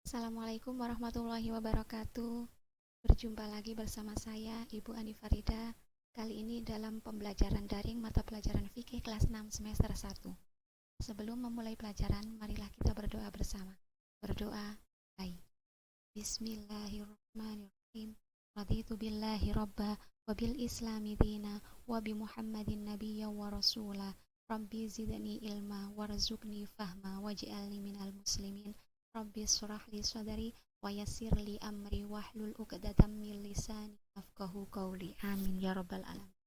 Assalamualaikum warahmatullahi wabarakatuh. Berjumpa lagi bersama saya, Ibu Ani Farida. Kali ini dalam pembelajaran daring mata pelajaran fikih kelas 6 semester 1. Sebelum memulai pelajaran, marilah kita berdoa bersama. Berdoa, hai. Bismillahirrahmanirrahim. Raditu billahi rabba wa bil islami dina wa bi Muhammadin nabiyya wa rasula. Rabbi zidni ilma warzuqni fahma waj'alni minal muslimin. Rabbi shrah li sadri wa yassir li amri wahlul 'uqdatam min lisani yafqahu qawli. Amin ya rabbal alamin.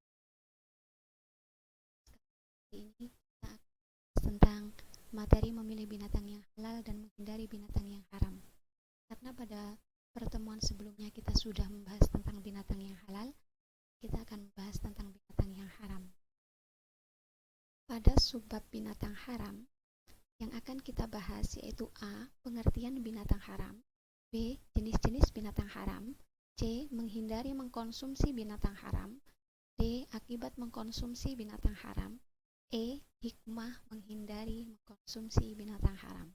Ini kita akan tentang materi memilih binatang yang halal dan menghindari binatang yang haram. Karena pada pertemuan sebelumnya kita sudah membahas tentang binatang yang halal, kita akan membahas tentang binatang yang haram. Pada subbab binatang haram yang akan kita bahas yaitu A. Pengertian binatang haram, B. Jenis-jenis binatang haram, C. Menghindari mengkonsumsi binatang haram, D. Akibat mengkonsumsi binatang haram, E. Hikmah menghindari mengkonsumsi binatang haram.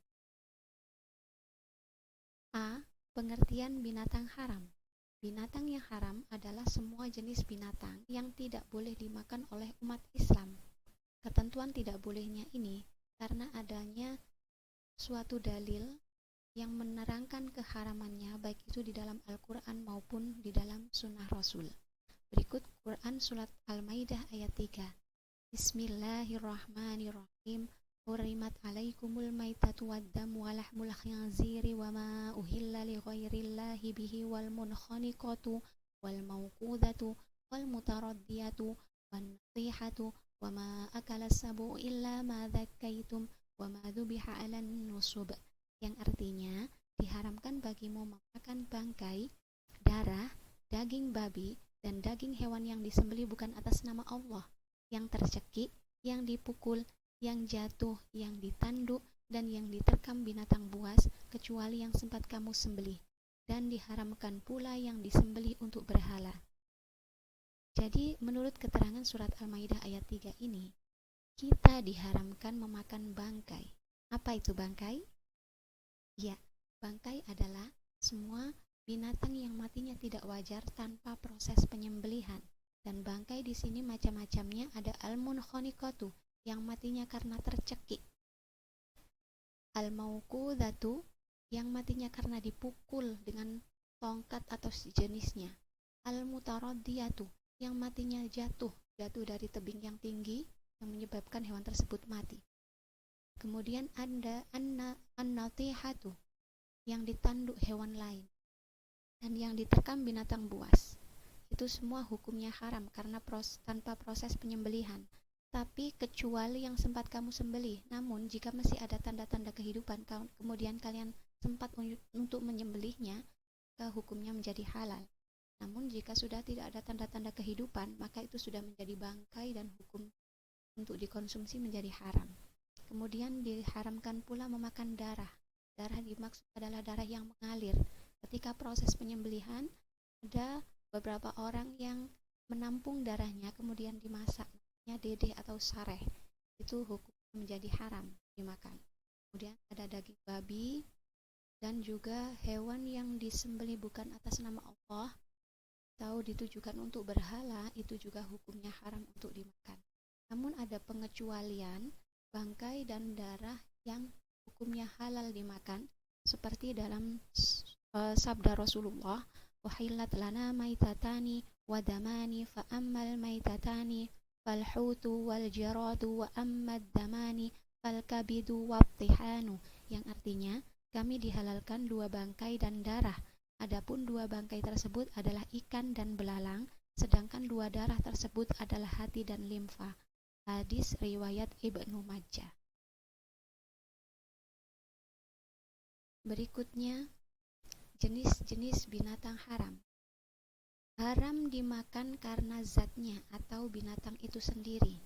A. Pengertian binatang haram. Binatang yang haram adalah semua jenis binatang yang tidak boleh dimakan oleh umat Islam. Ketentuan tidak bolehnya ini karena adanya suatu dalil yang menerangkan keharamannya baik itu di dalam Al-Quran maupun di dalam Sunnah Rasul. Berikut Quran Surat Al-Maidah ayat 3. Bismillahirrahmanirrahim. Hurrimat alaikumul maitatu waddamu wa lahmul khinziri wa ma uhilla li ghairillahi bihi wal munkhaniqatu wal mawqudatu wal mutaraddiyatu wan nasihatu wa ma akala sabu illa ma dhakkaitum wa ma dhubiha 'alan nusub, yang artinya diharamkan bagimu memakan bangkai, darah, daging babi dan daging hewan yang disembelih bukan atas nama Allah, yang tercekik, yang dipukul, yang jatuh, yang ditanduk, dan yang diterkam binatang buas, kecuali yang sempat kamu sembelih, dan diharamkan pula yang disembelih untuk berhala. Jadi, menurut keterangan surat Al-Maidah ayat 3 ini, kita diharamkan memakan bangkai. Apa itu bangkai? Ya, bangkai adalah semua binatang yang matinya tidak wajar tanpa proses penyembelihan. Dan bangkai di sini macam-macamnya, ada al-munkhaniqatu yang matinya karena tercekik, al-mauqudatu yang matinya karena dipukul dengan tongkat atau sejenisnya, al-mutaraddiyatu yang matinya jatuh dari tebing yang tinggi yang menyebabkan hewan tersebut mati. Kemudian ada an-natihatu yang ditanduk hewan lain dan yang diterkam binatang buas. Itu semua hukumnya haram karena tanpa proses penyembelihan. Tapi kecuali yang sempat kamu sembelih. Namun jika masih ada tanda-tanda kehidupan kemudian kalian sempat untuk menyembelihnya, hukumnya menjadi halal. Namun jika sudah tidak ada tanda-tanda kehidupan, maka itu sudah menjadi bangkai dan hukum untuk dikonsumsi menjadi haram. Kemudian diharamkan pula memakan darah. Darah dimaksud adalah darah yang mengalir. Ketika proses penyembelihan, ada beberapa orang yang menampung darahnya kemudian dimasak, dedeh atau sareh. Itu hukumnya menjadi haram dimakan. Kemudian ada daging babi dan juga hewan yang disembelih bukan atas nama Allah atau ditujukan untuk berhala, itu juga hukumnya haram untuk dimakan. Namun ada pengecualian bangkai dan darah yang hukumnya halal dimakan, seperti dalam sabda Rasulullah, "Uhillat lana maitatani wa damani fa ammal maitatani fal hutu wal jaradu wa ammad damani fal kabidu wat tihanu", yang artinya kami dihalalkan dua bangkai dan darah. Adapun dua bangkai tersebut adalah ikan dan belalang, sedangkan dua darah tersebut adalah hati dan limfa. Hadis riwayat Ibnu Majah. Berikutnya, jenis-jenis binatang haram. Haram dimakan karena zatnya atau binatang itu sendiri.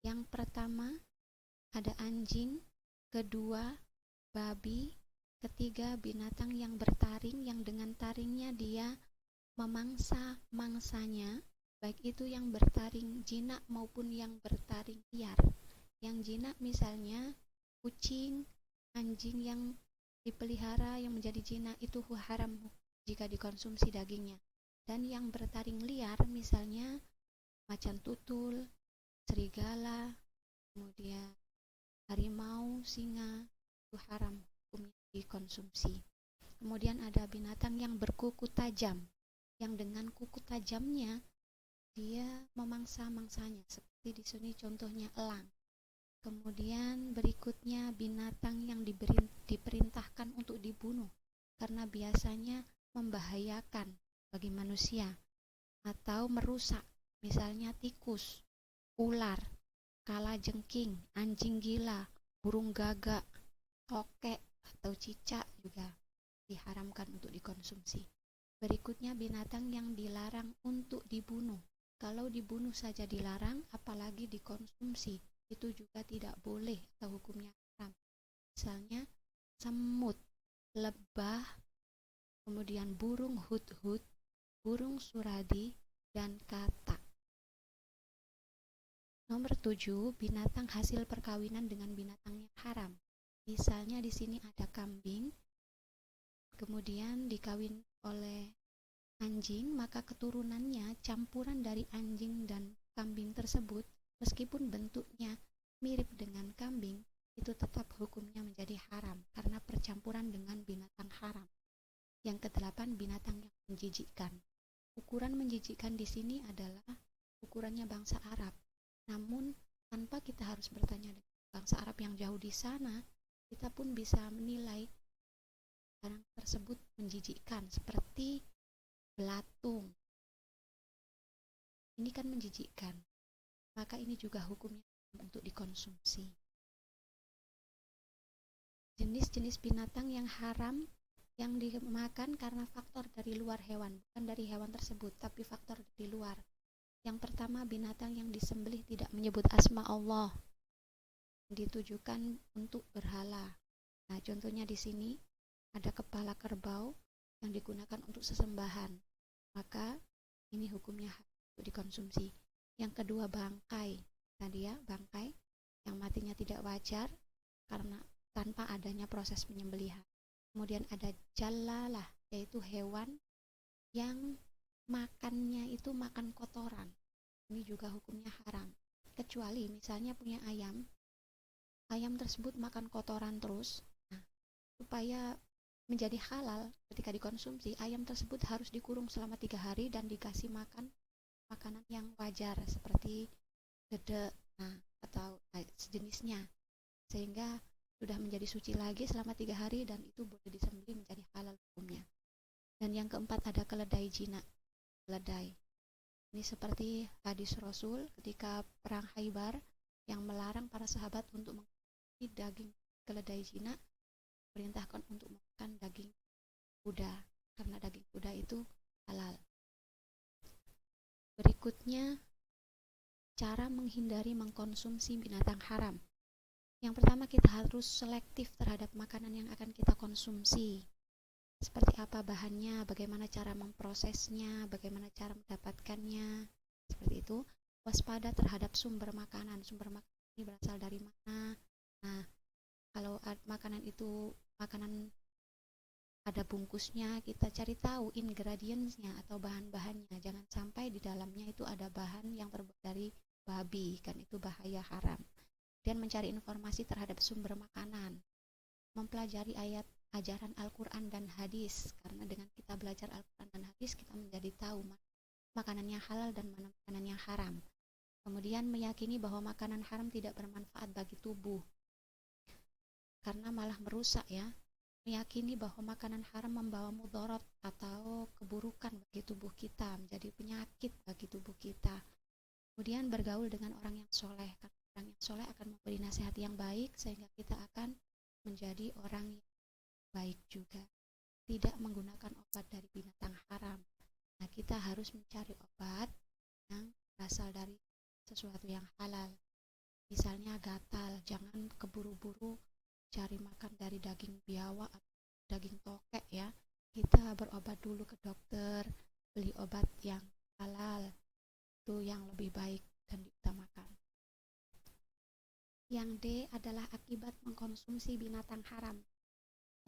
Yang pertama ada anjing, kedua babi, ketiga binatang yang bertaring yang dengan taringnya dia memangsa mangsanya, baik itu yang bertaring jinak maupun yang bertaring liar. Yang jinak misalnya kucing, anjing yang dipelihara yang menjadi jinak itu haram jika dikonsumsi dagingnya. Dan yang bertaring liar misalnya macan tutul, serigala, kemudian harimau, singa, itu haram hukumnya dikonsumsi. Kemudian ada binatang yang berkuku tajam, yang dengan kuku tajamnya dia memangsa mangsanya, seperti di sini contohnya elang. Kemudian berikutnya binatang yang diperintahkan untuk dibunuh karena biasanya membahayakan bagi manusia atau merusak, misalnya tikus, ular, kalajengking, anjing gila, burung gagak, tokek atau cicak juga diharamkan untuk dikonsumsi. Berikutnya binatang yang dilarang untuk dibunuh. Kalau dibunuh saja dilarang, apalagi dikonsumsi, itu juga tidak boleh atau hukumnya haram. Misalnya semut, lebah, kemudian burung hudhud, burung suradi, dan katak. Nomor 7, binatang hasil perkawinan dengan binatang yang haram. Misalnya di sini ada kambing, kemudian dikawin oleh anjing, maka keturunannya campuran dari anjing dan kambing tersebut, meskipun bentuknya mirip dengan kambing, itu tetap hukumnya menjadi haram karena percampuran dengan binatang haram. Yang kedelapan, binatang yang menjijikkan. Ukuran menjijikkan di sini adalah ukurannya bangsa Arab. Namun tanpa kita harus bertanya dengan bangsa Arab yang jauh di sana, kita pun bisa menilai barang tersebut menjijikkan, seperti belatung. Ini kan menjijikkan, maka ini juga hukumnya untuk dikonsumsi. Jenis-jenis binatang yang haram yang dimakan karena faktor dari luar hewan, bukan dari hewan tersebut, tapi faktor dari luar. Yang pertama, binatang yang disembelih tidak menyebut asma Allah, ditujukan untuk berhala. Nah, contohnya di sini ada kepala kerbau yang digunakan untuk sesembahan, maka ini hukumnya untuk dikonsumsi. Yang kedua, bangkai. Tadi ya, bangkai yang matinya tidak wajar karena tanpa adanya proses penyembelihan. Kemudian ada jalalah, yaitu hewan yang makannya itu makan kotoran. Ini juga hukumnya haram. Kecuali misalnya punya ayam, ayam tersebut makan kotoran terus. Nah, supaya menjadi halal ketika dikonsumsi, ayam tersebut harus dikurung selama 3 hari dan dikasih makan makanan yang wajar seperti dedek, nah, atau sejenisnya, sehingga sudah menjadi suci lagi selama 3 hari dan itu boleh disembelih menjadi halal hukumnya. Dan yang keempat ada keledai jinak. Keledai ini seperti hadis Rasul ketika perang Khaybar yang melarang para sahabat untuk mengonsumsi daging keledai jinak, perintahkan untuk makan daging kuda karena daging kuda itu halal. Berikutnya, cara menghindari mengkonsumsi binatang haram. Yang pertama, kita harus selektif terhadap makanan yang akan kita konsumsi. Seperti apa bahannya, bagaimana cara memprosesnya, bagaimana cara mendapatkannya, seperti itu. Waspada terhadap sumber makanan ini berasal dari mana. Nah, kalau makanan itu makanan ada bungkusnya, kita cari tahu ingredientsnya atau bahan-bahannya. Jangan sampai di dalamnya itu ada bahan yang terbuat dari babi, kan itu bahaya, haram. Dan mencari informasi terhadap sumber makanan, mempelajari ayat ajaran Al-Quran dan hadis, karena dengan kita belajar Al-Quran dan hadis kita menjadi tahu makanan yang halal dan mana makanan yang haram. Kemudian meyakini bahwa makanan haram tidak bermanfaat bagi tubuh karena malah merusak ya. Meyakini bahwa makanan haram membawa mudarat atau keburukan bagi tubuh kita, menjadi penyakit bagi tubuh kita. Kemudian bergaul dengan orang yang soleh, karena orang yang soleh akan memberi nasihat yang baik sehingga kita akan menjadi orang yang baik juga. Tidak menggunakan obat dari binatang haram. Nah, kita harus mencari obat yang berasal dari sesuatu yang halal. Misalnya gatal, jangan keburu-buru cari makan dari daging biawak atau daging tokek ya. Kita berobat dulu ke dokter, beli obat yang halal, itu yang lebih baik dan diutamakan. Yang D adalah akibat mengkonsumsi binatang haram.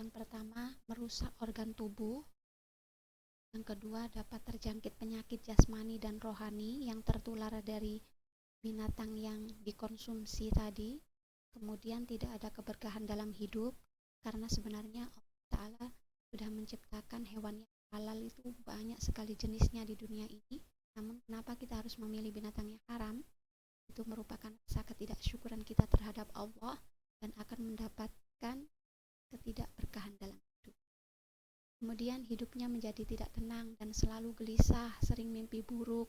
Yang pertama, merusak organ tubuh. Yang kedua, dapat terjangkit penyakit jasmani dan rohani yang tertular dari binatang yang dikonsumsi tadi. Kemudian tidak ada keberkahan dalam hidup, karena sebenarnya Allah Ta'ala sudah menciptakan hewan yang halal itu banyak sekali jenisnya di dunia ini. Namun kenapa kita harus memilih binatang yang haram? Itu merupakan rasa ketidaksyukuran kita terhadap Allah dan akan mendapatkan ketidakberkahan dalam hidup. Kemudian hidupnya menjadi tidak tenang dan selalu gelisah, sering mimpi buruk,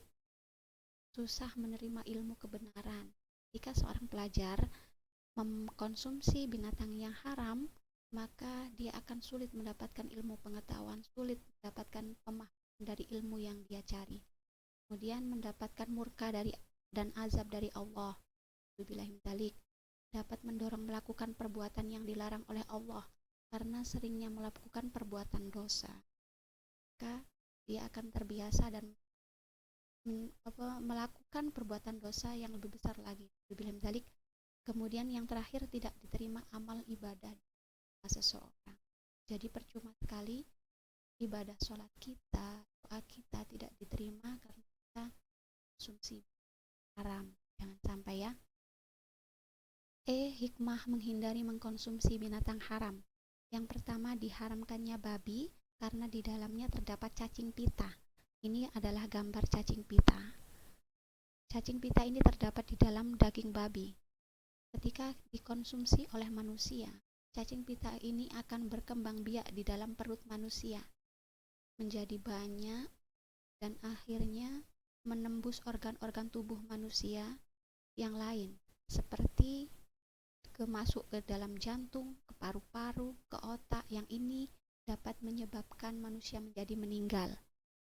susah menerima ilmu kebenaran. Jika seorang pelajar mengkonsumsi binatang yang haram, maka dia akan sulit mendapatkan ilmu pengetahuan, sulit mendapatkan pemahaman dari ilmu yang dia cari. Kemudian mendapatkan murka dan azab dari Allah. Billahi dapat mendorong melakukan perbuatan yang dilarang oleh Allah karena seringnya melakukan perbuatan dosa. Maka dia akan terbiasa dan melakukan perbuatan dosa yang lebih besar lagi. Billahi. Kemudian yang terakhir, tidak diterima amal ibadah seseorang. Jadi percuma sekali ibadah sholat kita, doa kita tidak diterima karena kita konsumsi haram. Jangan sampai ya. Hikmah menghindari mengkonsumsi binatang haram. Yang pertama, diharamkannya babi karena di dalamnya terdapat cacing pita. Ini adalah gambar cacing pita. Cacing pita ini terdapat di dalam daging babi. Ketika dikonsumsi oleh manusia, cacing pita ini akan berkembang biak di dalam perut manusia, menjadi banyak dan akhirnya menembus organ-organ tubuh manusia yang lain, seperti masuk ke dalam jantung, ke paru-paru, ke otak, yang ini dapat menyebabkan manusia menjadi meninggal.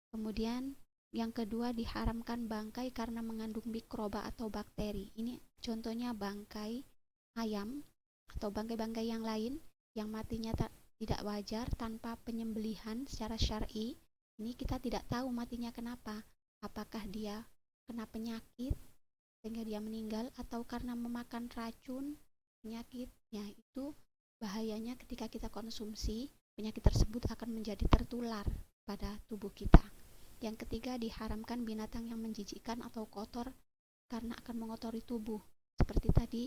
Kemudian yang kedua, diharamkan bangkai karena mengandung mikroba atau bakteri. Ini contohnya bangkai ayam atau bangkai-bangkai yang lain yang matinya tidak wajar tanpa penyembelihan secara syar'i. Ini kita tidak tahu matinya kenapa. Apakah dia kena penyakit sehingga dia meninggal atau karena memakan racun penyakitnya. Itu bahayanya ketika kita konsumsi, penyakit tersebut akan menjadi tertular pada tubuh kita. Yang ketiga, diharamkan binatang yang menjijikkan atau kotor karena akan mengotori tubuh. Seperti tadi,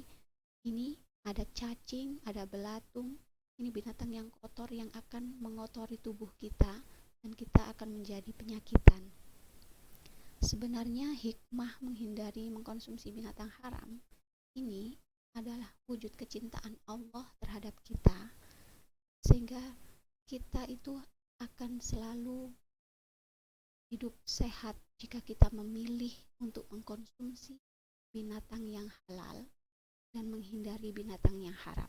ini ada cacing, ada belatung. Ini binatang yang kotor yang akan mengotori tubuh kita dan kita akan menjadi penyakitan. Sebenarnya hikmah menghindari mengkonsumsi binatang haram ini adalah wujud kecintaan Allah terhadap kita, sehingga kita itu akan selalu hidup sehat jika kita memilih untuk mengkonsumsi binatang yang halal dan menghindari binatang yang haram.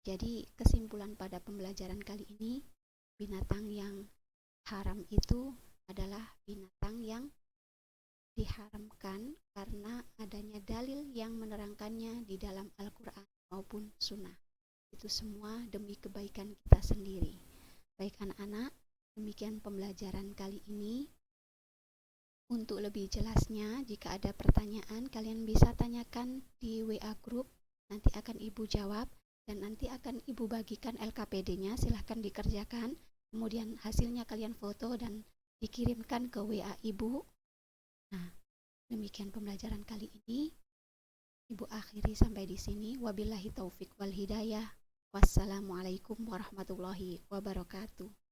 Jadi kesimpulan pada pembelajaran kali ini, binatang yang haram itu adalah binatang yang diharamkan karena adanya dalil yang menerangkannya di dalam Al-Quran maupun Sunnah. Itu semua demi kebaikan kita sendiri. Baik anak-anak, demikian pembelajaran kali ini. Untuk lebih jelasnya, jika ada pertanyaan, kalian bisa tanyakan di WA group. Nanti akan Ibu jawab dan nanti akan Ibu bagikan LKPD-nya. Silahkan dikerjakan. Kemudian hasilnya kalian foto dan dikirimkan ke WA Ibu. Nah, demikian pembelajaran kali ini. Ibu akhiri sampai di sini. Wabillahi taufik wal hidayah. Wassalamualaikum warahmatullahi wabarakatuh.